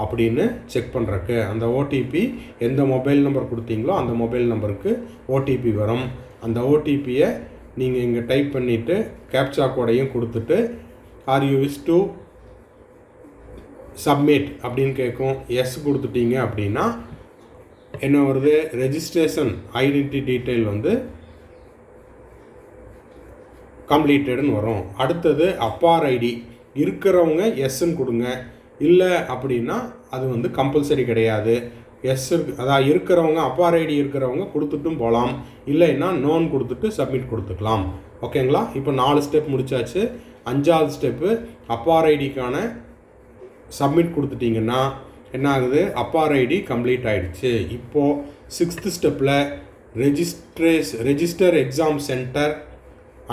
அப்படின்னு செக் பண்ணுறக்கு அந்த ஓடிபி எந்த மொபைல் நம்பர் கொடுத்தீங்களோ அந்த மொபைல் நம்பருக்கு ஓடிபி வரும். அந்த ஓடிபியை நீங்கள் இங்கே டைப் பண்ணிவிட்டு கேப்சா கோடையும் கொடுத்துட்டு are you wish to submit அப்படின்னு கேட்கும். எஸ் கொடுத்துட்டீங்க அப்படின்னா என்ன வருது, ரெஜிஸ்ட்ரேஷன் ஐடென்டிட்டி டீட்டெயில் வந்து கம்ப்ளீட்டடுன்னு வரும். அடுத்தது அப்பார் ஐடி இருக்கிறவங்க எஸ்ன்னு கொடுங்க, இல்லை அப்படின்னா அது வந்து கம்பல்சரி கிடையாது. எஸ் அதான் இருக்கிறவங்க அப்பார் ஐடி இருக்கிறவங்க கொடுத்துட்டும் போகலாம், இல்லைன்னா நோன் கொடுத்துட்டு சப்மிட் கொடுத்துக்கலாம். ஓகேங்களா? இப்போ 4 ஸ்டெப் முடிச்சாச்சு. 5வது ஸ்டெப்பு அப்பார் ஐடிக்கான சப்மிட் கொடுத்துட்டிங்கன்னா என்ன ஆகுது, அப்பார் ஐடி கம்ப்ளீட் ஆகிடுச்சு. இப்போது 6th ஸ்டெப்பில் register exam centre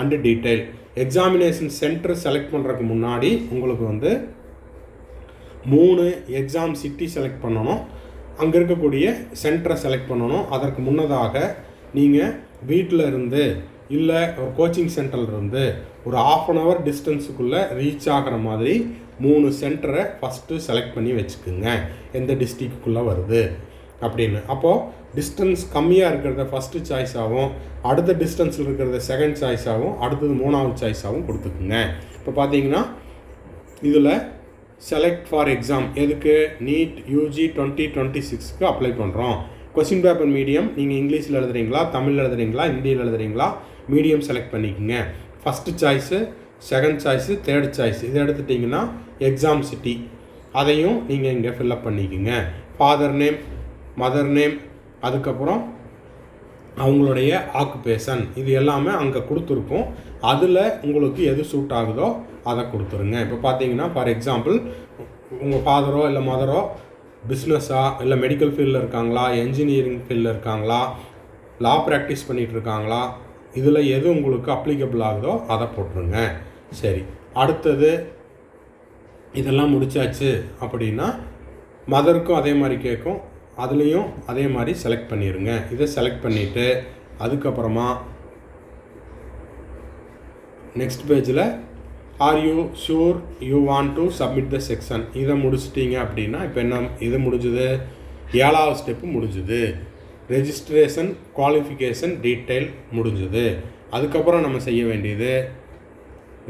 and detail. Examination centre select பண்ணுறதுக்கு முன்னாடி உங்களுக்கு வந்து 3 எக்ஸாம் சிட்டி செலக்ட் பண்ணணும், அங்கே இருக்கக்கூடிய சென்டரை செலக்ட் பண்ணணும். அதற்கு முன்னதாக நீங்கள் வீட்டில் இருந்து இல்லை ஒரு கோச்சிங் சென்டர்லேருந்து ஒரு 1/2 hour டிஸ்டன்ஸுக்குள்ளே ரீச் ஆகிற மாதிரி 3 சென்டரை ஃபஸ்ட்டு செலக்ட் பண்ணி வச்சுக்குங்க, எந்த டிஸ்ட்ரிக்குள்ளே வருது அப்படின்னு. அப்போது டிஸ்டன்ஸ் கம்மியாக இருக்கிறத ஃபஸ்ட்டு சாய்ஸாகவும், அடுத்த டிஸ்டன்ஸில் இருக்கிறத செகண்ட் சாய்ஸாகவும், அடுத்தது 3வது சாய்ஸாகவும் கொடுத்துக்குங்க. இப்போ பார்த்தீங்கன்னா இதில் செலக்ட் ஃபார் எக்ஸாம் எதுக்கு, நீட் யூஜி 2026க்கு அப்ளை பண்ணுறோம். கொஸ்டின் பேப்பர் மீடியம் நீங்கள் இங்கிலீஷில் எழுதுறீங்களா, தமிழில் எழுதுறீங்களா, ஹிந்தியில் எழுதுறீங்களா, மீடியம் செலக்ட் பண்ணிக்கோங்க. First choice, second choice, third choice இதை எடுத்துட்டிங்கன்னா எக்ஸாம் சிட்டி அதையும் நீங்கள் இங்கே ஃபில்அப் பண்ணிக்கோங்க. ஃபாதர் நேம், மதர் நேம், அதுக்கப்புறம் அவங்களுடைய ஆக்குபேஷன் இது எல்லாமே அங்கே கொடுத்துருக்கோம். அதில் உங்களுக்கு எது சூட் ஆகுதோ அதை கொடுத்துருங்க. இப்போ பார்த்தீங்கன்னா ஃபார் எக்ஸாம்பிள் உங்கள் ஃபாதரோ இல்லை மதரோ பிஸ்னஸா இல்லை மெடிக்கல் ஃபீல்டில் இருக்காங்களா, என்ஜினியரிங் ஃபீல்டில் இருக்காங்களா, லா ப்ராக்டிஸ் பண்ணிகிட்டு இருக்காங்களா, இதில் எது உங்களுக்கு அப்ளிகபிள் ஆகுதோ அதை போட்டுருங்க. சரி, அடுத்தது இதெல்லாம் முடிச்சாச்சு அப்படின்னா மதருக்கும் அதே மாதிரி கேட்கும், அதுலேயும் அதே மாதிரி செலக்ட் பண்ணிடுங்க. இதை செலக்ட் பண்ணிவிட்டு அதுக்கப்புறமா நெக்ஸ்ட் பேஜில் are you sure you want to submit the section இதை முடிச்சிட்டிங்க அப்படின்னா இப்போ என்ன, இது முடிஞ்சுது, 7வது ஸ்டெப்பு முடிஞ்சுது, ரெஜிஸ்ட்ரேஷன் குவாலிஃபிகேஷன் டீட்டெயில் முடிஞ்சுது. அதுக்கப்புறம் நம்ம செய்ய வேண்டியது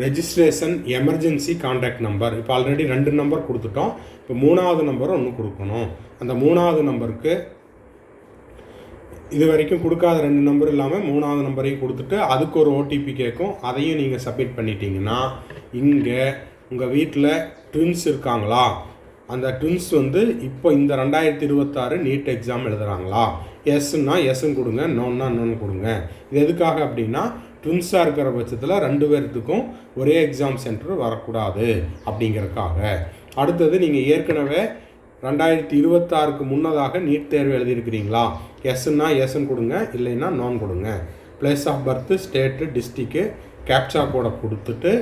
ரெஜிஸ்ட்ரேஷன் எமர்ஜென்சி கான்டாக்ட் நம்பர். இப்போ ஆல்ரெடி 2 நம்பர் கொடுத்துட்டோம், இப்போ 3வது நம்பர் ஒன்று கொடுக்கணும். அந்த 3வது நம்பருக்கு இது வரைக்கும் கொடுக்காத 2 நம்பர் இல்லாமல் 3வது நம்பரையும் கொடுத்துட்டு அதுக்கு ஒரு ஓடிபி கேட்கும். அதையும் நீங்கள் சப்மிட் பண்ணிட்டீங்கன்னா இங்கே உங்கள் வீட்டில் ட்வின்ஸ் இருக்காங்களா, அந்த ட்வின்ஸ் வந்து இப்போ இந்த 2026 நீட் எக்ஸாம் எழுதுகிறாங்களா, எஸ்ன்னா எஸ்ன்னு கொடுங்க, நோன்னா நோன்னு கொடுங்க. இது எதுக்காக அப்படின்னா ட்வின்ஸாக இருக்கிற பட்சத்தில் 2 பேர்த்துக்கும் ஒரே எக்ஸாம் சென்டர் வரக்கூடாது அப்படிங்கிறதுக்காக. அடுத்தது நீங்கள் ஏற்கனவே 2026க்கு முன்னதாக நீட் தேர்வு எழுதியிருக்கிறீங்களா, எஸ்ன்னா எஸ்ன்னு கொடுங்க, இல்லைன்னா நோன் கொடுங்க. Place of birth, state, district, captcha கோடை கொடுத்துட்டு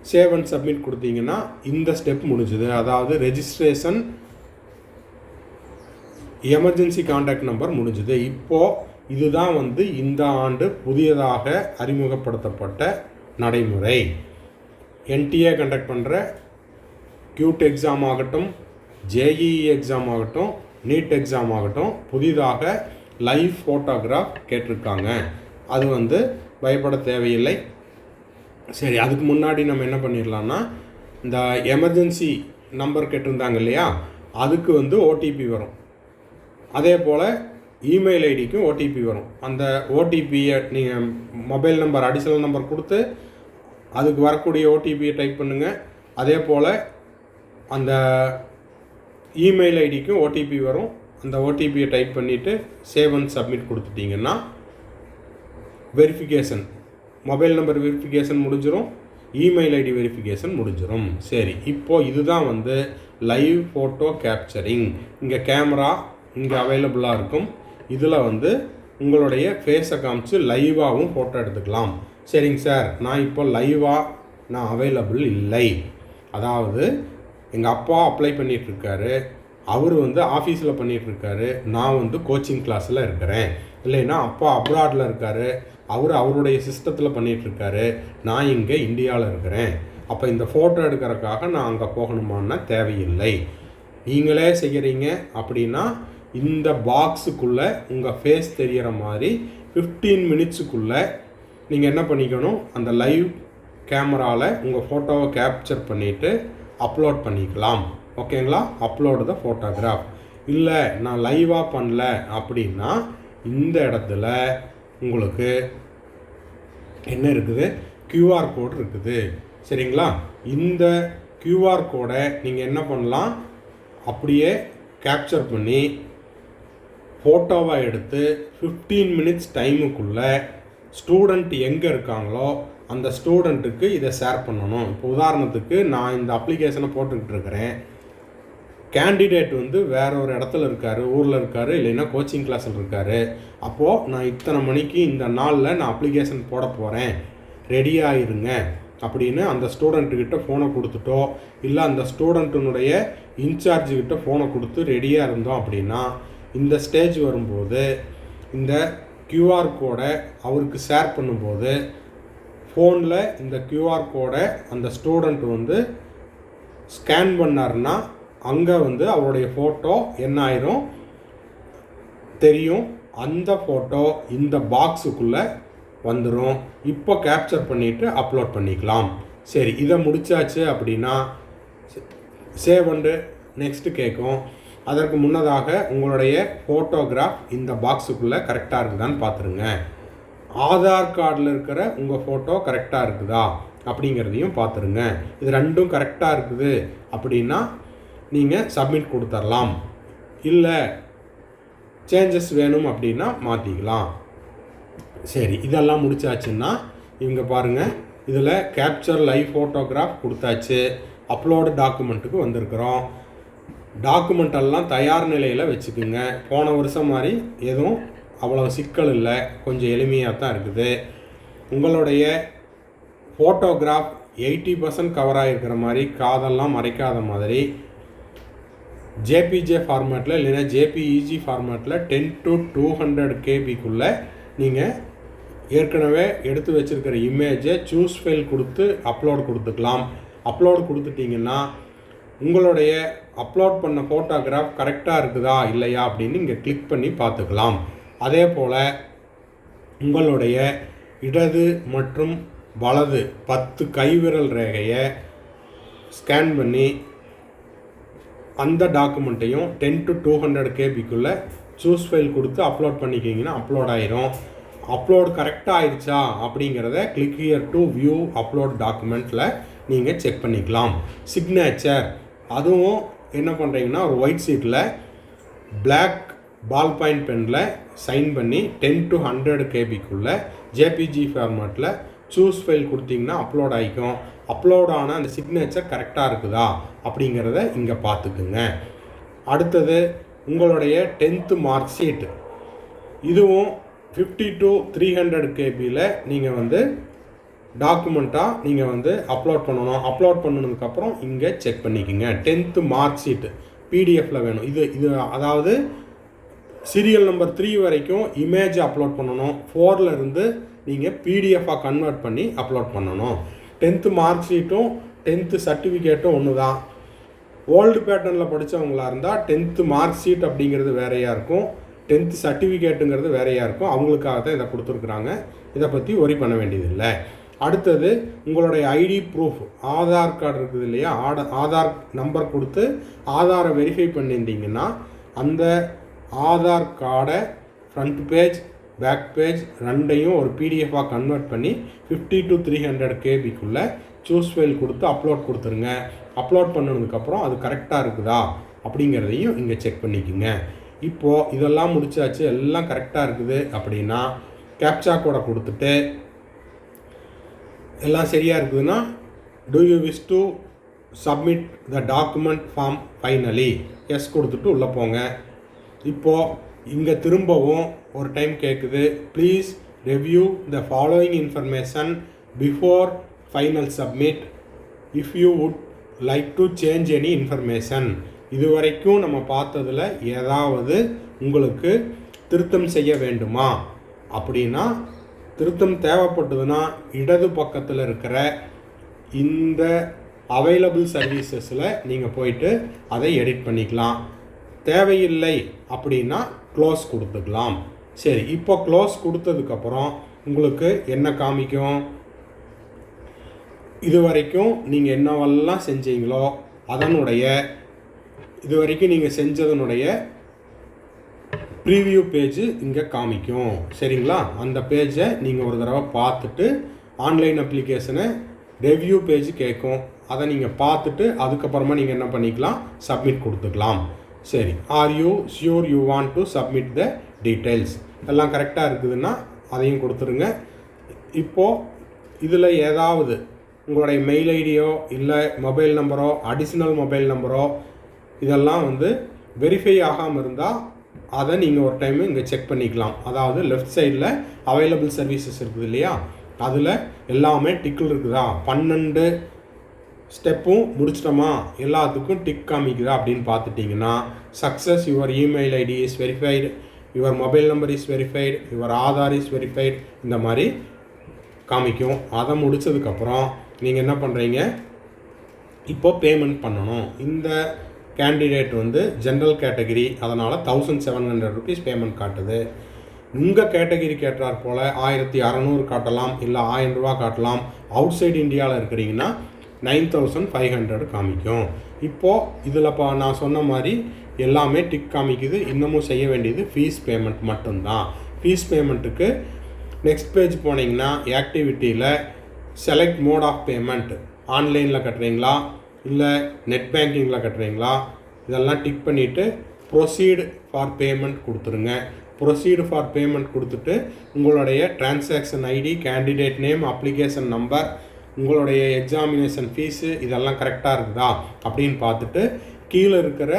சேவ் அண்ட் சப்மிட் கொடுத்தீங்கன்னா இந்த ஸ்டெப் முடிஞ்சுது. அதாவது ரெஜிஸ்ட்ரேஷன் எமர்ஜென்சி கான்டாக்ட் நம்பர் முடிஞ்சுது. இப்போது இதுதான் வந்து இந்த ஆண்டு புதியதாக அறிமுகப்படுத்தப்பட்ட நடைமுறை. என்டிஏ கண்டக்ட் பண்ணுற கியூட் எக்ஸாம் ஆகட்டும், ஜேஇஇ எக்ஸாம் ஆகட்டும், நீட் எக்ஸாம் ஆகட்டும், புதிதாக லைவ் ஃபோட்டோகிராஃப் கேட்டிருக்காங்க. அது வந்து பயப்பட தேவையில்லை. சரி, அதுக்கு முன்னாடி நம்ம என்ன பண்ணிடலான்னா, இந்த எமர்ஜென்சி நம்பர் கேட்டிருந்தாங்க இல்லையா, அதுக்கு வந்து ஓடிபி வரும். அதே போல் இமெயில் ஐடிக்கும் ஓடிபி வரும். அந்த ஓடிபியை நீங்கள் மொபைல் நம்பர் அடிஷ்னல் நம்பர் கொடுத்து அதுக்கு வரக்கூடிய ஓடிபியை டைப் பண்ணுங்கள். அதே போல் அந்த இமெயில் ஐடிக்கும் ஓடிபி வரும். அந்த ஓடிபியை டைப் பண்ணிவிட்டு சேவ் அண்ட் சப்மிட் கொடுத்துட்டிங்கன்னா வெரிஃபிகேஷன், மொபைல் நம்பர் வெரிஃபிகேஷன் முடிஞ்சிடும், இமெயில் ஐடி வெரிஃபிகேஷன் முடிஞ்சிடும். சரி, இப்போது இதுதான் வந்து லைவ் ஃபோட்டோ கேப்சரிங். இங்கே கேமரா இங்கே அவைலபிளாக இருக்கும். இதில் வந்து உங்களுடைய ஃபேஸை காமிச்சு லைவாகவும் ஃபோட்டோ எடுத்துக்கலாம். சரிங்க சார், நான் இப்போ லைவாக நான் அவைலபிள் இல்லை, அதாவது எங்கள் அப்பா அப்ளை பண்ணிகிட்ருக்காரு, அவர் வந்து ஆஃபீஸில் பண்ணிகிட்ருக்காரு, நான் வந்து கோச்சிங் கிளாஸில் இருக்கிறேன், இல்லைன்னா அப்பா அப்ராடில் இருக்கார், அவருடைய சிஸ்டத்தில் பண்ணிகிட்ருக்காரு, நான் இங்கே இந்தியாவில் இருக்கிறேன். அப்போ இந்த ஃபோட்டோ எடுக்கிறதுக்காக நான் அங்கே போகணுமான்னா தேவையில்லை. நீங்களே செய்கிறீங்க அப்படின்னா இந்த பாக்ஸுக்குள்ளே உங்கள் ஃபேஸ் தெரிகிற மாதிரி 15 மினிட்ஸுக்குள்ளே நீங்கள் என்ன பண்ணிக்கணும், அந்த லைவ் கேமராவில் உங்கள் ஃபோட்டோவை கேப்சர் பண்ணிவிட்டு அப்லோட் பண்ணிக்கலாம். ஓகேங்களா? அப்லோடு த ஃபோட்டோகிராஃப். இல்லை நான் லைவாக பண்ணல அப்படின்னா இந்த இடத்துல உங்களுக்கு என்ன இருக்குது, QR கோடு இருக்குது. சரிங்களா? இந்த QR கோடை நீங்கள் என்ன பண்ணலாம், அப்படியே கேப்சர் பண்ணி ஃபோட்டோவை எடுத்து 15 மினிட்ஸ் டைமுக்குள்ளே ஸ்டூடெண்ட் எங்கே இருக்காங்களோ அந்த ஸ்டூடெண்ட்டுக்கு இதை ஷேர் பண்ணணும். இப்போ உதாரணத்துக்கு நான் இந்த அப்ளிகேஷனை போட்டுக்கிட்டு இருக்கிறேன், கேண்டிடேட் வந்து வேற ஒரு இடத்துல இருக்கார், ஊரில் இருக்கார், இல்லைன்னா கோச்சிங் கிளாஸில் இருக்கார். அப்போது நான் இத்தனை மணிக்கு இந்த நாளில் நான் அப்ளிகேஷன் போட போகிறேன், ரெடியாக இருங்க அப்படின்னு அந்த ஸ்டூடெண்ட்டுக்கிட்ட ஃபோனை கொடுத்துட்டோ, இல்லை அந்த ஸ்டூடெண்ட்டினுடைய இன்சார்ஜுக்கிட்ட ஃபோனை கொடுத்து ரெடியாக இருந்தோம் அப்படின்னா இந்த ஸ்டேஜ் வரும்போது இந்த QR கோடை அவருக்கு ஷேர் பண்ணும்போது ஃபோனில் இந்த QR கோடை அந்த ஸ்டூடெண்ட் வந்து ஸ்கேன் பண்ணார்னா அங்கே வந்து அவருடைய ஃபோட்டோ என்ன ஆயிரும் தெரியும். அந்த ஃபோட்டோ இந்த பாக்ஸுக்குள்ளே வந்துடும். இப்போ கேப்சர் பண்ணிவிட்டு அப்லோட் பண்ணிக்கலாம். சரி, இதை முடித்தாச்சு அப்படின்னா சேவ் அண்டு நெக்ஸ்ட்டு கேட்கும். அதற்கு முன்னதாக உங்களுடைய ஃபோட்டோகிராஃப் இந்த பாக்ஸுக்குள்ளே கரெக்டாக இருக்குதான்னு பார்த்துருங்க. ஆதார் கார்டில் இருக்கிற உங்கள் ஃபோட்டோ கரெக்டாக இருக்குதா அப்படிங்கிறதையும் பார்த்துருங்க. இது ரெண்டும் கரெக்டாக இருக்குது அப்படின்னா நீங்கள் சப்மிட் கொடுத்துடலாம். இல்லை சேஞ்சஸ் வேணும் அப்படின்னா மாற்றிக்கலாம். சரி, இதெல்லாம் முடிச்சாச்சுன்னா இவங்க பாருங்கள், இதில் கேப்சர் லைவ் ஃபோட்டோகிராஃப் கொடுத்தாச்சு. அப்லோடு டாக்குமெண்ட்டுக்கு வந்திருக்கிறோம். டாக்குமெண்ட்டெல்லாம் தயார் நிலையில் வச்சுக்குங்க. போன வருஷம் மாதிரி எதுவும் அவ்வளோ சிக்கல் இல்லை, கொஞ்சம் எளிமையாக தான் இருக்குது. உங்களுடைய ஃபோட்டோகிராஃப் 80% கவர் ஆகிருக்கிற மாதிரி, காதெல்லாம் மறைக்காத மாதிரி ஜேபிஜே ஃபார்மேட்டில் இல்லைன்னா ஜேபிஇஜி ஃபார்மேட்டில் 10 to 200 KBக்குள்ளே நீங்கள் ஏற்கனவே எடுத்து வச்சுருக்கிற இமேஜை சூஸ் ஃபைல் கொடுத்து அப்லோட் கொடுத்துக்கலாம். அப்லோட் கொடுத்துட்டிங்கன்னா உங்களுடைய அப்லோட் பண்ண ஃபோட்டோகிராஃப் கரெக்டாக இருக்குதா இல்லையா அப்படின்னு இங்கே கிளிக் பண்ணி பார்த்துக்கலாம். அதே போல் உங்களுடைய இடது மற்றும் வலது 10 கைவிரல் ரேகையை ஸ்கேன் பண்ணி அந்த டாக்குமெண்ட்டையும் 10 to 200 KBக்குள்ளே சூஸ் ஃபைல் கொடுத்து அப்லோட் பண்ணிக்கிங்கன்னா அப்லோட் ஆயிரும். அப்லோட் கரெக்டாக ஆயிடுச்சா அப்படிங்கிறத click here to view upload டாக்குமெண்ட்டில் நீங்கள் செக் பண்ணிக்கலாம். சிக்னேச்சர் அதுவும் என்ன பண்ணுறீங்கன்னா ஒரு ஒயிட் ஷீட்டில் பிளாக் பால் பாயிண்ட் பெனில் சைன் பண்ணி 10 to 100 கேபிக்குள்ளே ஜேபிஜி ஃபார்மேட்டில் சூஸ் ஃபைல் கொடுத்தீங்கன்னா அப்லோட் ஆகிக்கும். அப்லோட் ஆன அந்த சிக்னேச்சர் கரெக்டாக இருக்குதா அப்படிங்கிறத இங்கே பார்த்துக்குங்க. அடுத்தது உங்களுடைய 10th மார்க் ஷீட், இதுவும் 50 to 300 கேபியில் நீங்கள் டாக்குமெண்ட்டாக நீங்கள் அப்லோட் பண்ணணும். அப்லோட் பண்ணதுக்கப்புறம் இங்கே செக் பண்ணிக்கோங்க. 10th மார்க் ஷீட்டு பிடிஎஃப்பில் வேணும். இது அதாவது சீரியல் நம்பர் 3 வரைக்கும் இமேஜ் அப்லோட் பண்ணணும். 4ல் இருந்து நீங்கள் பிடிஎஃபாக கன்வெர்ட் பண்ணி அப்லோட் பண்ணணும். 10th மார்க் ஷீட்டும் 10th சர்டிஃபிகேட்டும் ஒன்று தான். ஓல்டு பேட்டர்னில் படித்தவங்களா இருந்தால் 10th மார்க் ஷீட் அப்படிங்கிறது வேறையாக இருக்கும், 10th சர்டிஃபிகேட்டுங்கிறது வேறையாக இருக்கும். அவங்களுக்காக தான் இதை கொடுத்துருக்குறாங்க. இதை பற்றி ஒரி பண்ண வேண்டியதில்லை. அடுத்தது உங்களுடைய ஐடி ப்ரூஃப், ஆதார் கார்டு இருக்குது இல்லையா, ஆதார் நம்பர் கொடுத்து ஆதாரை வெரிஃபை பண்ணியிருந்தீங்கன்னா அந்த ஆதார் கார்டை ஃப்ரண்ட் பேஜ் பேக் பேஜ் ரெண்டையும் ஒரு பிடிஎஃபாக கன்வெர்ட் பண்ணி 50 to 300 கேபிக்குள்ளே சூஸ் ஃபைல் கொடுத்து அப்லோட் கொடுத்துருங்க. அப்லோட் பண்ணதுக்கப்புறம் அது கரெக்டாக இருக்குதா அப்படிங்கிறதையும் இங்கே செக் பண்ணிக்கோங்க. இப்போது இதெல்லாம் முடிச்சாச்சு, எல்லாம் கரெக்டாக இருக்குது அப்படின்னா கேப்சா கோடை கொடுத்துட்டு எல்லாம் சரியாக இருக்குதுன்னா do you wish to submit the document form finally yes கொடுத்துட்டு உள்ளே போங்க. இப்போது இங்கே திரும்பவும் ஒரு டைம் கேட்குது, please review the following information before final submit if you would like to change any information. இது வரைக்கும் நம்ம பார்த்ததில் ஏதாவது உங்களுக்கு திருத்தம் செய்ய வேண்டுமா அப்படின்னா, திருத்தம் தேவைப்பட்டதுன்னா இடது பக்கத்தில் இருக்கிற இந்த அவைலபிள் சர்வீசஸில் நீங்கள் போயிட்டு அதை எடிட் பண்ணிக்கலாம். தேவையில்லை அப்படின்னா க்ளோஸ் கொடுத்துக்கலாம். சரி, இப்போ க்ளோஸ் கொடுத்ததுக்கப்புறம் உங்களுக்கு என்ன காமிக்கும், இது வரைக்கும் நீங்கள் என்னவெல்லாம் செஞ்சீங்களோ அதனுடைய இது வரைக்கும் நீங்கள் செஞ்சதனுடைய ப்ரீவியூ பேஜு இங்கே காமிக்கும். சரிங்களா? அந்த பேஜை நீங்கள் ஒரு தடவை பார்த்துட்டு ஆன்லைன் அப்ளிகேஷனை ரெவ்யூ பேஜ் கேட்கும், அதை நீங்கள் பார்த்துட்டு அதுக்கப்புறமா நீங்கள் என்ன பண்ணிக்கலாம், சப்மிட் கொடுத்துக்கலாம். சரி, are you sure you want to submit the details, எல்லாம் கரெக்டாக இருக்குதுன்னா அதையும் கொடுத்துருங்க. இப்போது இதில் ஏதாவது உங்களுடைய மெயில் ஐடியோ இல்லை மொபைல் நம்பரோ அடிஷ்னல் மொபைல் நம்பரோ இதெல்லாம் வெரிஃபை ஆகாமல் இருந்தால் அதை நீங்கள் ஒரு டைமு இங்கே செக் பண்ணிக்கலாம். அதாவது லெஃப்ட் சைடில் அவைலபிள் சர்வீசஸ் இருக்குது இல்லையா, அதில் எல்லாமே டிக்கில் இருக்குதா, 12 ஸ்டெப்பும் முடிச்சிட்டோமா, எல்லாத்துக்கும் டிக் காமிக்குதா அப்படின்னு பார்த்துட்டிங்கன்னா success, your email ID is verified, your mobile number is verified, your Aadhaar is verified, இந்த மாதிரி காமிக்கும். அதை முடித்ததுக்கப்புறம் நீங்கள் என்ன பண்ணுறீங்க, இப்போ பேமெண்ட் பண்ணணும். இந்த கேண்டிடேட் ஜென்ரல் கேட்டகிரி, அதனால் 1700 rupees பேமெண்ட் காட்டுது. உங்கள் கேட்டகிரி கேட்டார் போல் 1600 காட்டலாம், இல்லை 1000 ரூபா காட்டலாம். அவுட் சைடு இந்தியாவில் இருக்கிறீங்கன்னா 9500 காமிக்கும். இப்போது இதில் நான் சொன்ன மாதிரி எல்லாமே டிக் காமிக்குது. இன்னமும் செய்ய வேண்டியது ஃபீஸ் பேமெண்ட் மட்டும்தான். ஃபீஸ் பேமெண்ட்டுக்கு நெக்ஸ்ட் பேஜ் போனீங்கன்னா ஆக்டிவிட்டியில் செலக்ட் மோட் ஆஃப் பேமெண்ட், ஆன்லைனில் கட்டுறீங்களா இல்லை நெட் பேங்கிங்கில் கட்டுறீங்களா, இதெல்லாம் டிக் பண்ணிவிட்டு ப்ரொசீடு ஃபார் பேமெண்ட் கொடுத்துருங்க. ப்ரொசீடு ஃபார் பேமெண்ட் கொடுத்துட்டு உங்களுடைய transaction ID, candidate name, application number, உங்களுடைய எக்ஸாமினேஷன் ஃபீஸு இதெல்லாம் கரெக்டாக இருக்குதா அப்படின்னு பார்த்துட்டு கீழே இருக்கிற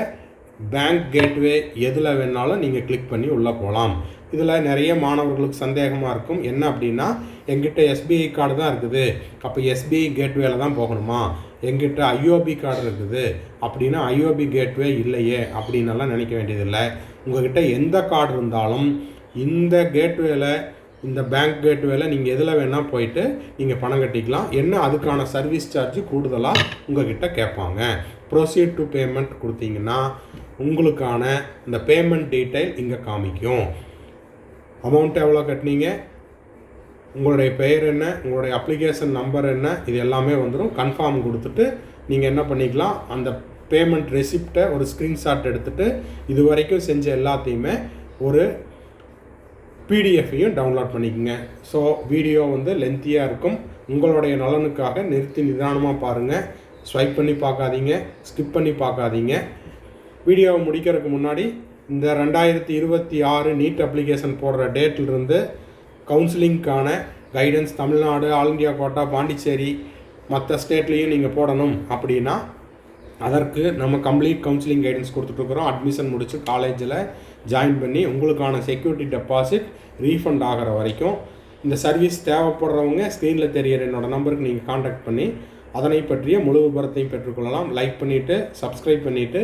பேங்க் கேட்வே எதில் வேணாலும் நீங்கள் கிளிக் பண்ணி உள்ளே போகலாம். இதில் நிறைய மாணவர்களுக்கு சந்தேகமாக இருக்கும், என்ன அப்படின்னா எங்கிட்ட எஸ்பிஐ கார்டு தான் இருக்குது, அப்போ எஸ்பிஐ கேட்வேல தான் போகணுமா, எங்கிட்ட ஐஓபி கார்டு இருக்குது அப்படின்னா ஐஓபி கேட்வே இல்லையே அப்படின்னலாம் நினைக்க வேண்டியதில்லை. உங்கள்கிட்ட எந்த கார்டு இருந்தாலும் இந்த கேட்வேல, இந்த பேங்க் கேட்வேல நீங்கள் எதில் வேணால் போயிட்டு நீங்கள் பணம் கட்டிக்கலாம். என்ன அதுக்கான சர்வீஸ் சார்ஜ் கூடுதலாக உங்கள்கிட்ட கேட்பாங்க. ப்ரொசீட் டு பேமெண்ட் கொடுத்தீங்கன்னா உங்களுக்கான இந்த பேமெண்ட் டீட்டெயில் இங்கே காமிக்கும். அமௌண்ட் எவ்வளோ கட்டினீங்க, உங்களுடைய பெயர் என்ன, உங்களுடைய அப்ளிகேஷன் நம்பர் என்ன, இது எல்லாமே வந்துடும். கன்ஃபார்ம் கொடுத்துட்டு நீங்கள் என்ன பண்ணிக்கலாம், அந்த பேமெண்ட் ரெசிப்டை ஒரு ஸ்க்ரீன்ஷாட் எடுத்துகிட்டு இது வரைக்கும் செஞ்ச எல்லாத்தையுமே ஒரு பிடிஎஃப்பையும் டவுன்லோட் பண்ணிக்கோங்க. ஸோ வீடியோ வந்து லென்த்தியாக இருக்கும். உங்களுடைய நலனுக்காக நிறுத்தி நிதானமாக பாருங்கள். ஸ்வைப் பண்ணி பார்க்காதீங்க, ஸ்கிப் பண்ணி பார்க்காதீங்க. வீடியோவை முடிக்கிறதுக்கு முன்னாடி இந்த 2026 நீட் அப்ளிகேஷன் போடுற டேட்டிலிருந்து கவுன்சிலிங்க்கான guidance Tamil Nadu, all India quota, Pondicherry, மற்ற ஸ்டேட்லேயும் நீங்கள் போடணும் அப்படின்னா அதற்கு நம்ம கம்ப்ளீட் கவுன்சிலிங் கைடன்ஸ் கொடுத்துட்ருக்குறோம். அட்மிஷன் முடித்து காலேஜில் ஜாயின் பண்ணி உங்களுக்கான செக்யூரிட்டி டெபாசிட் ரீஃபண்ட் ஆகிற வரைக்கும் இந்த சர்வீஸ் தேவைப்படுறவங்க ஸ்க்ரீனில் தெரிகிற என்னோடய நம்பருக்கு நீங்கள் காண்டாக்ட் பண்ணி அதனை பற்றிய முழு விபரத்தையும் பெற்றுக்கொள்ளலாம். லைக் பண்ணிவிட்டு சப்ஸ்கிரைப் பண்ணிவிட்டு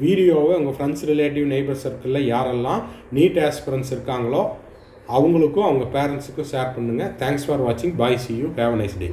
வீடியோவை உங்கள் ஃப்ரெண்ட்ஸ், ரிலேட்டிவ், நெய்பர் சர்க்கிளில் யாரெல்லாம் நீட் ஆஸ்பிரன்ஸ் இருக்காங்களோ அவங்களுக்கும் அவங்க பேரண்ட்ஸுக்கும் ஷேர் பண்ணுங்கள். தேங்க்ஸ் ஃபார் வாட்சிங். பாய், see you. Have a nice day.